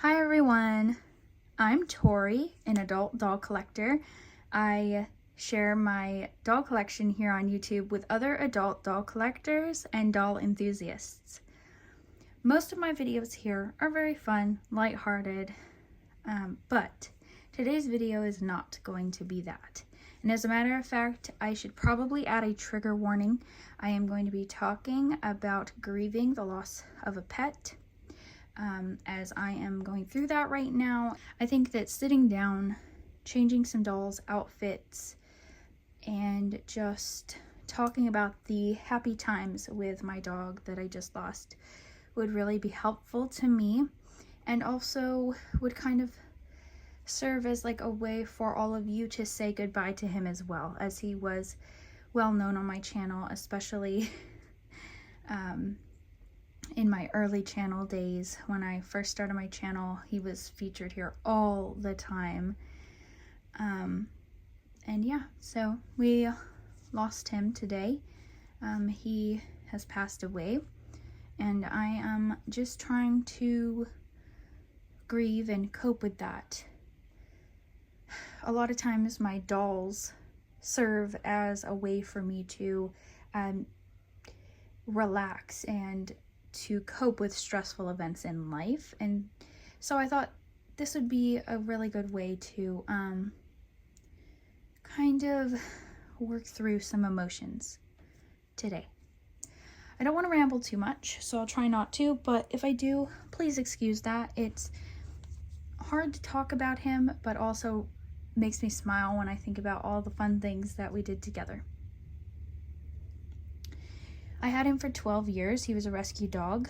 Hi everyone, I'm Tori, an adult doll collector. I share my doll collection here on YouTube with other adult doll collectors and doll enthusiasts. Most of my videos here are very fun, lighthearted, but today's video is not going to be that. And as a matter of fact, I should probably add a trigger warning. I am going to be talking about grieving the loss of a pet. As I am going through that right now, I think that sitting down, changing some dolls' outfits, and just talking about the happy times with my dog that I just lost would really be helpful to me, and also would kind of serve as like a way for all of you to say goodbye to him as well, as he was well known on my channel, especially in my early channel days. When I first started my channel, he was featured here all the time. And yeah, so we lost him today. He has passed away, and I am just trying to grieve and cope with that. A lot of times my dolls serve as a way for me to relax and to cope with stressful events in life, and so I thought this would be a really good way to kind of work through some emotions today. I don't want to ramble too much, so I'll try not to, but if I do, please excuse that. It's hard to talk about him, but also makes me smile when I think about all the fun things that we did together. I had him for 12 years. He was a rescue dog,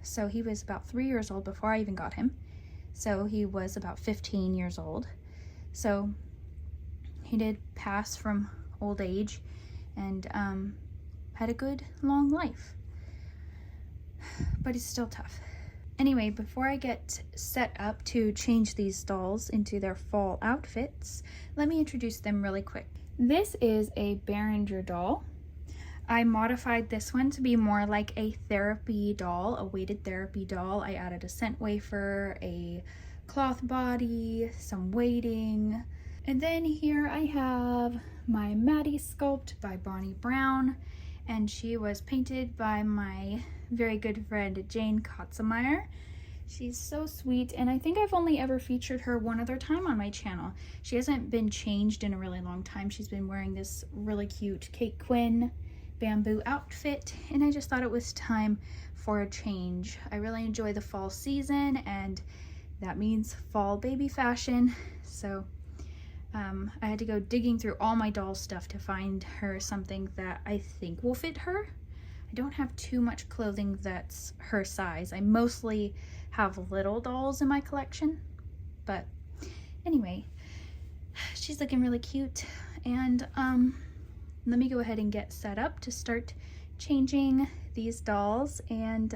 so he was about 3 years old before I even got him. So he was about 15 years old. So he did pass from old age and had a good long life, but it's still tough. Anyway, before I get set up to change these dolls into their fall outfits, let me introduce them really quick. This is a Behringer doll. I modified this one to be more like a therapy doll, a weighted therapy doll. I added a scent wafer, a cloth body, some weighting. And then here I have my Maddie sculpt by Bonnie Brown, and she was painted by my very good friend Jane Kotzemeyer. She's so sweet, and I think I've only ever featured her one other time on my channel. She hasn't been changed in a really long time. She's been wearing this really cute Kate Quinn bamboo outfit, and I just thought it was time for a change. I really enjoy the fall season, and that means fall baby fashion, so I had to go digging through all my doll stuff to find her something that I think will fit her. I don't have too much clothing that's her size. I mostly have little dolls in my collection, but anyway, she's looking really cute, and let me go ahead and get set up to start changing these dolls, and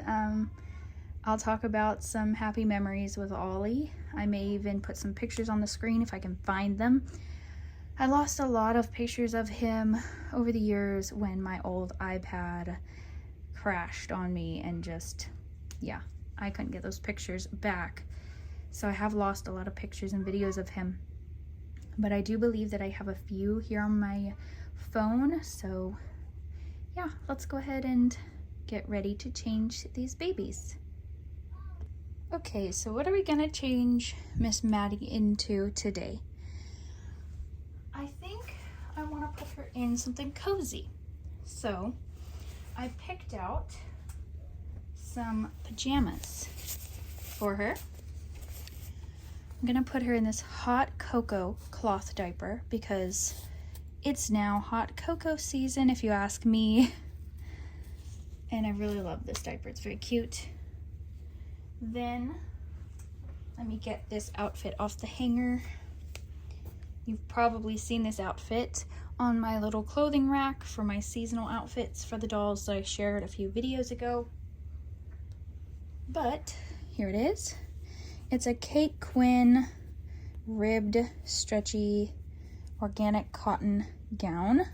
I'll talk about some happy memories with Ollie. I may even put some pictures on the screen if I can find them. I lost a lot of pictures of him over the years when my old iPad crashed on me, and just, yeah, I couldn't get those pictures back. So I have lost a lot of pictures and videos of him, but I do believe that I have a few here on my phone. So yeah, let's go ahead and get ready to change these babies. Okay, so what are we gonna change Miss Maddie into today? I think I want to put her in something cozy. So I picked out some pajamas for her. I'm gonna put her in this hot cocoa cloth diaper because it's now hot cocoa season, if you ask me. And I really love this diaper. It's very cute. Then let me get this outfit off the hanger. You've probably seen this outfit on my little clothing rack for my seasonal outfits for the dolls that I shared a few videos ago. But here it is. It's a Kate Quinn ribbed, stretchy, organic cotton gown.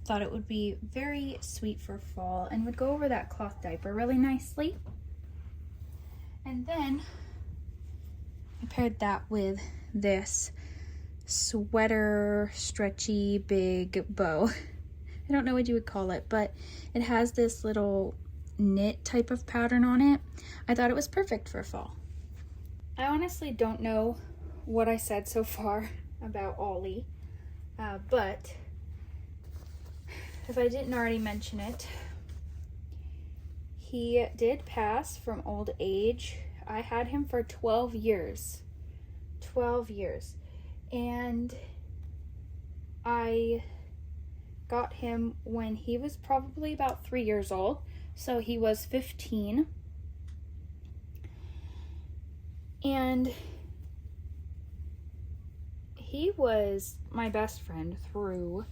Thought it would be very sweet for fall and would go over that cloth diaper really nicely. And then paired that with this sweater, stretchy, big bow. I don't know what you would call it, but it has this little knit type of pattern on it. I thought it was perfect for fall. I honestly don't know what I said so far about Ollie, but if I didn't already mention it, he did pass from old age. I had him for 12 years. 12 years. And I got him when he was probably about 3 years old. So he was 15. And he was my best friend through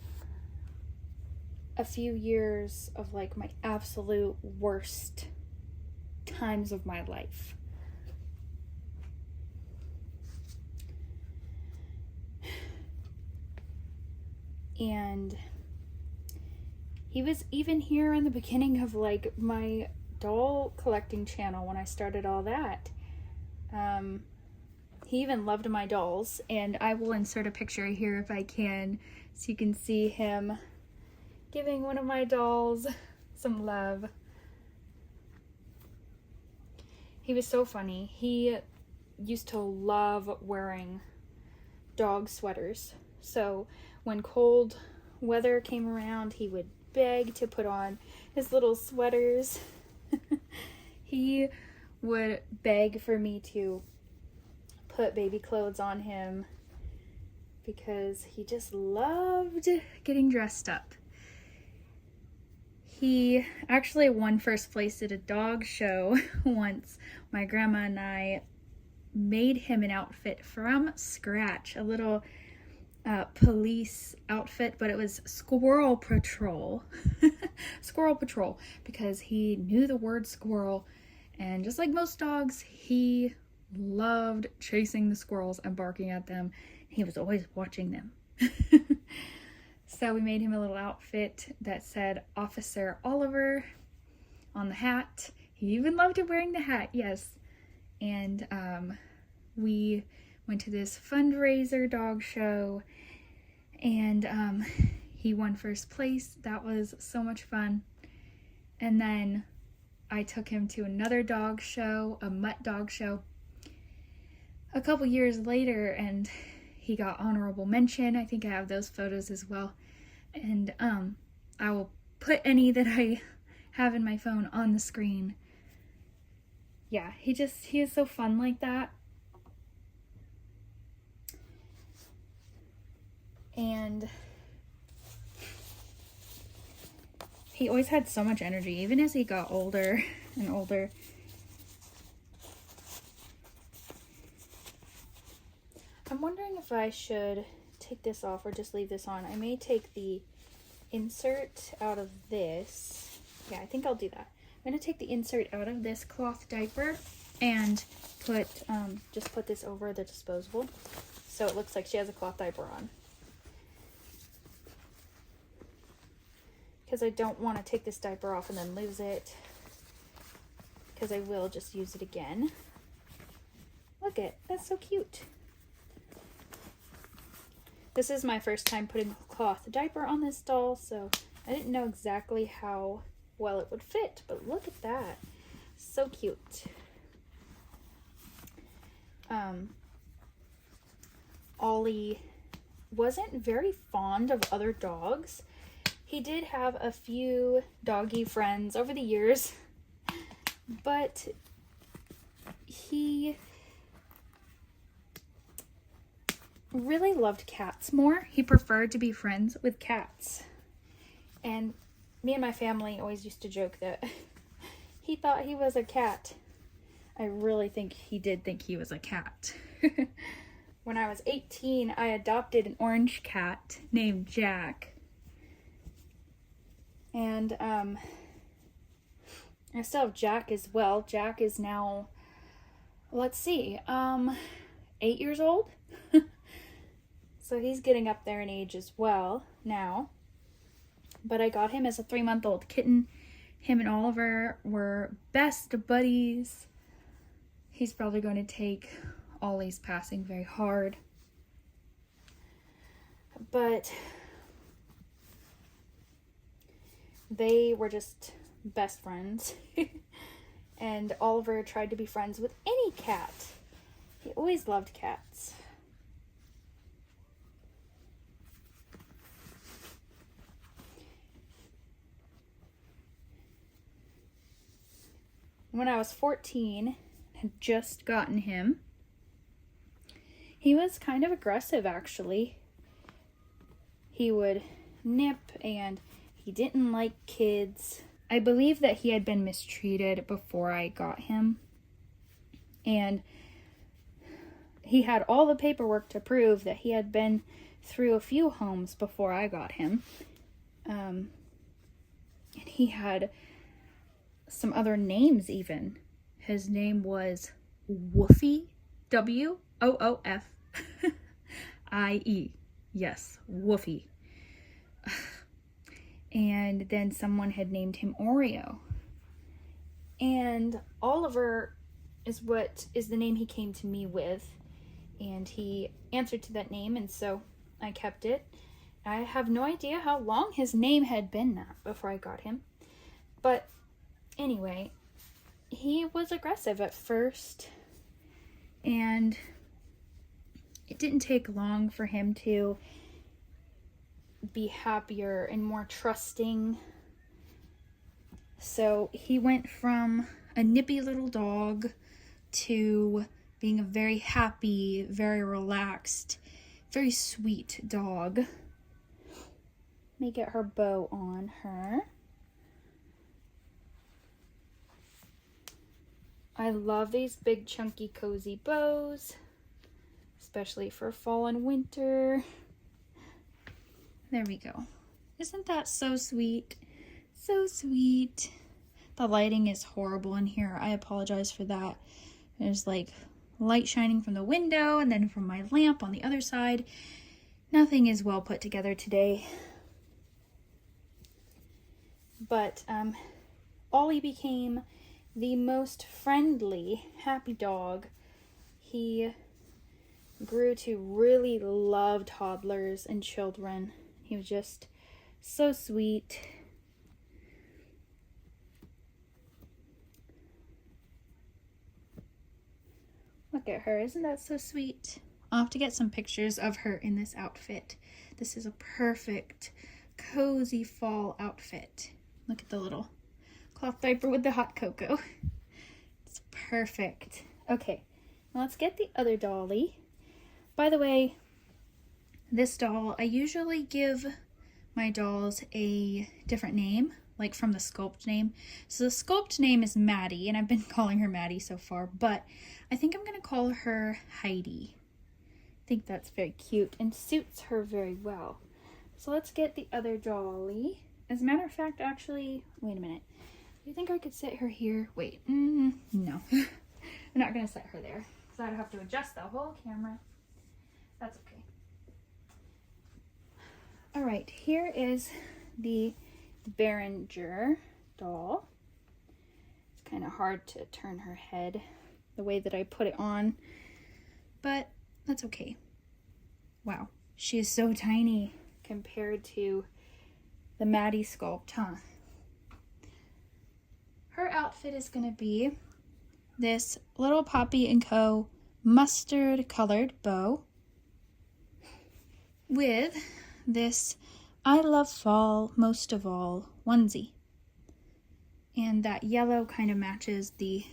a few years of like my absolute worst times of my life. And he was even here in the beginning of like my doll collecting channel when I started all that. He even loved my dolls, and I will insert a picture here if I can, so you can see him giving one of my dolls some love. He was so funny. He used to love wearing dog sweaters. So when cold weather came around, he would beg to put on his little sweaters. He would beg for me to put baby clothes on him because he just loved getting dressed up. He actually won first place at a dog show once. My grandma and I made him an outfit from scratch, a little police outfit, but it was Squirrel Patrol. Squirrel Patrol, because he knew the word squirrel, and just like most dogs, he loved chasing the squirrels and barking at them. He was always watching them. So we made him a little outfit that said Officer Oliver on the hat. He even loved wearing the hat, yes. And we went to this fundraiser dog show, and he won first place. That was so much fun. And then I took him to another dog show, a mutt dog show, a couple years later, and he got honorable mention. I think I have those photos as well. And I will put any that I have in my phone on the screen. Yeah, he is so fun like that. And he always had so much energy, even as he got older and older. I'm wondering if I should take this off or just leave this on. I may take the insert out of this. Yeah, I think I'll do that. I'm going to take the insert out of this cloth diaper and just put this over the disposable so it looks like she has a cloth diaper on. Because I don't want to take this diaper off and then lose it, because I will just use it again. Look it, that's so cute. This is my first time putting a cloth diaper on this doll, so I didn't know exactly how well it would fit, but look at that. So cute. Ollie wasn't very fond of other dogs. He did have a few doggy friends over the years, but he really loved cats more. He preferred to be friends with cats. And me and my family always used to joke that he thought he was a cat. I really think he did think he was a cat. When I was 18, I adopted an orange cat named Jack. And I still have Jack as well. Jack is now, let's see, 8 years old. So he's getting up there in age as well now. But I got him as a 3-month-old kitten. Him and Oliver were best buddies. He's probably going to take Ollie's passing very hard. But they were just best friends. And Oliver tried to be friends with any cat. He always loved cats. When I was 14, had just gotten him. He was kind of aggressive, actually. He would nip, and he didn't like kids. I believe that he had been mistreated before I got him. And he had all the paperwork to prove that he had been through a few homes before I got him. And he had some other names even. His name was Woofie. W-O-O-F-I-E. Yes, Woofie. And then someone had named him Oreo. And Oliver is the name he came to me with. And he answered to that name, and so I kept it. I have no idea how long his name had been that before I got him. But anyway, he was aggressive at first. And it didn't take long for him to be happier and more trusting. So he went from a nippy little dog to being a very happy, very relaxed, very sweet dog. Let me get her bow on her. I love these big, chunky, cozy bows, especially for fall and winter. There we go. Isn't that so sweet? So sweet. The lighting is horrible in here. I apologize for that. There's like light shining from the window and then from my lamp on the other side. Nothing is well put together today. But Ollie became the most friendly, happy dog. He grew to really love toddlers and children. He was just so sweet. Look at her. Isn't that so sweet? I'll have to get some pictures of her in this outfit. This is a perfect, cozy fall outfit. Look at the little cloth diaper with the hot cocoa. It's perfect. Okay, let's get the other dolly. By the way, this doll, I usually give my dolls a different name, like from the sculpt name. So the sculpt name is Maddie, and I've been calling her Maddie so far, but I think I'm going to call her Heidi. I think that's very cute and suits her very well. So let's get the other dolly. As a matter of fact, actually, wait a minute. Do you think I could sit her here? Wait, no. I'm not going to set her there, so I'd have to adjust the whole camera. That's okay. All right, here is the Behringer doll. It's kind of hard to turn her head the way that I put it on, but that's okay. Wow, she is so tiny compared to the Maddie sculpt, huh? Her outfit is going to be this little Poppy & Co. mustard colored bow with this I love fall most of all onesie. And that yellow kind of matches the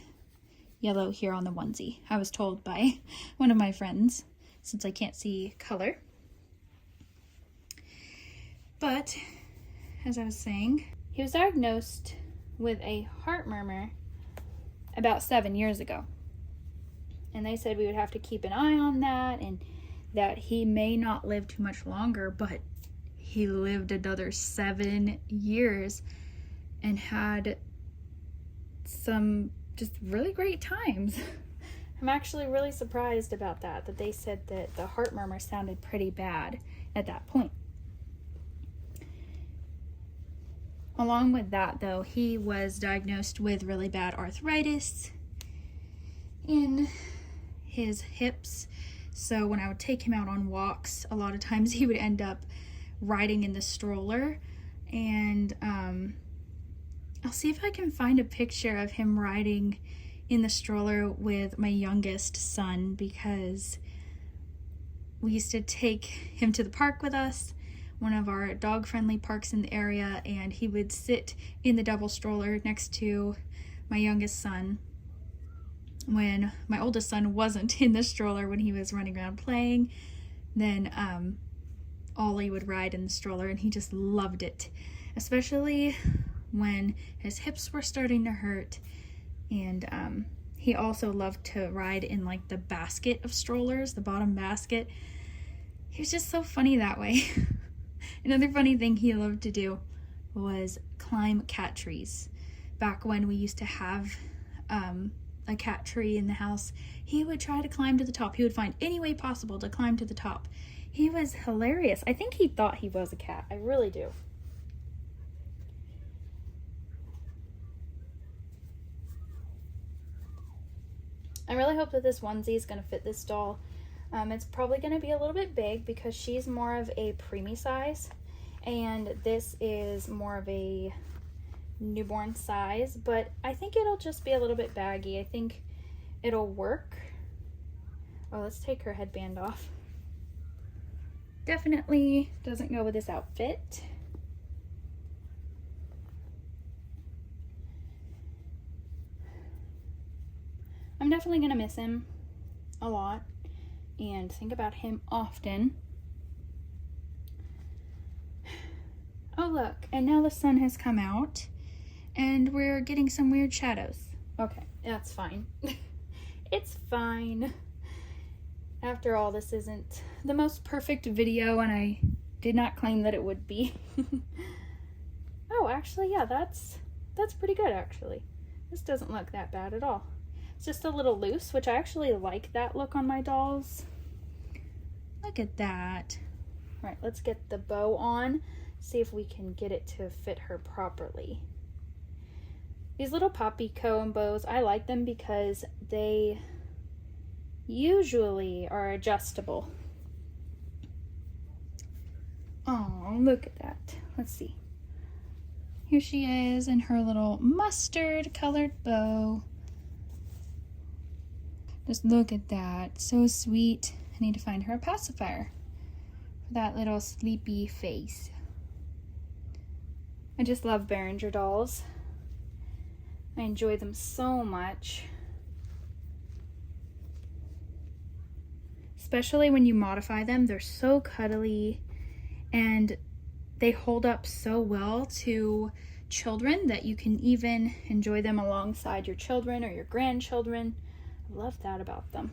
yellow here on the onesie. I was told by one of my friends, since I can't see color. But, as I was saying, he was diagnosed with a heart murmur about 7 years ago. And they said we would have to keep an eye on that and that he may not live too much longer, but he lived another 7 years and had some just really great times. I'm actually really surprised about that they said that the heart murmur sounded pretty bad at that point. Along with that, though, he was diagnosed with really bad arthritis, and his hips. So when I would take him out on walks, a lot of times he would end up riding in the stroller. And I'll see if I can find a picture of him riding in the stroller with my youngest son, because we used to take him to the park with us, one of our dog-friendly parks in the area, and he would sit in the double stroller next to my youngest son when my oldest son wasn't in the stroller when he was running around playing. Then Ollie would ride in the stroller, and he just loved it, especially when his hips were starting to hurt. And he also loved to ride in like the basket of strollers, the bottom basket. He was just so funny that way. Another funny thing he loved to do was climb cat trees. Back when we used to have a cat tree in the house, he would try to climb to the top. He would find any way possible to climb to the top. He was hilarious. I think he thought he was a cat. I really do. I really hope that this onesie is going to fit this doll. It's probably going to be a little bit big because she's more of a preemie size, and this is more of a newborn size, but I think it'll just be a little bit baggy. I think it'll work. Oh, let's take her headband off. Definitely doesn't go with this outfit. I'm definitely gonna miss him a lot and think about him often. Oh look, and now the sun has come out and we're getting some weird shadows. Okay, that's fine. It's fine. After all, this isn't the most perfect video, and I did not claim that it would be. Oh, actually, yeah, that's pretty good, actually. This doesn't look that bad at all. It's just a little loose, which I actually like that look on my dolls. Look at that. All right, let's get the bow on, see if we can get it to fit her properly. These little poppy comb bows, I like them because they usually are adjustable. Oh, look at that. Let's see. Here she is in her little mustard colored bow. Just look at that. So sweet. I need to find her a pacifier for that little sleepy face. I just love Behringer dolls. I enjoy them so much. Especially when you modify them, they're so cuddly and they hold up so well to children that you can even enjoy them alongside your children or your grandchildren. I love that about them.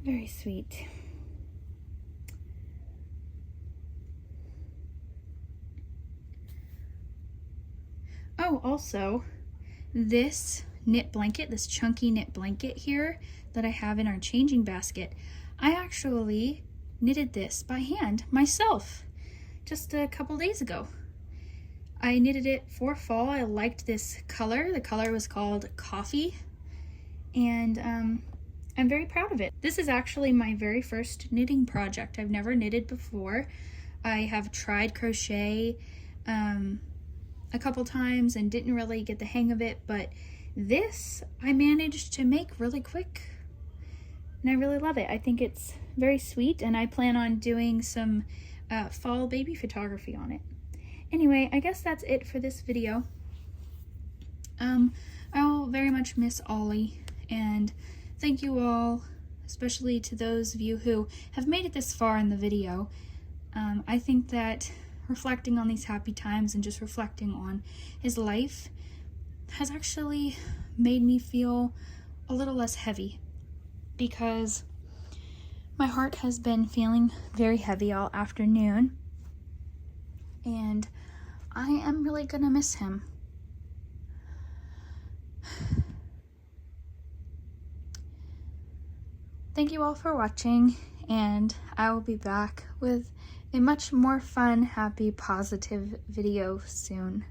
Very sweet. Oh, also, this knit blanket, this chunky knit blanket here that I have in our changing basket, I actually knitted this by hand myself just a couple days ago. I knitted it for fall. I liked this color. The color was called Coffee, and I'm very proud of it. This is actually my very first knitting project. I've never knitted before. I have tried crochet a couple times and didn't really get the hang of it, but this I managed to make really quick, and I really love it. I think it's very sweet, and I plan on doing some fall baby photography on it. Anyway, I guess that's it for this video. I'll very much miss Ollie, and thank you all, especially to those of you who have made it this far in the video. I think that reflecting on these happy times and just reflecting on his life has actually made me feel a little less heavy, because my heart has been feeling very heavy all afternoon, and I am really gonna miss him. Thank you all for watching, and I will be back with a much more fun, happy, positive video soon.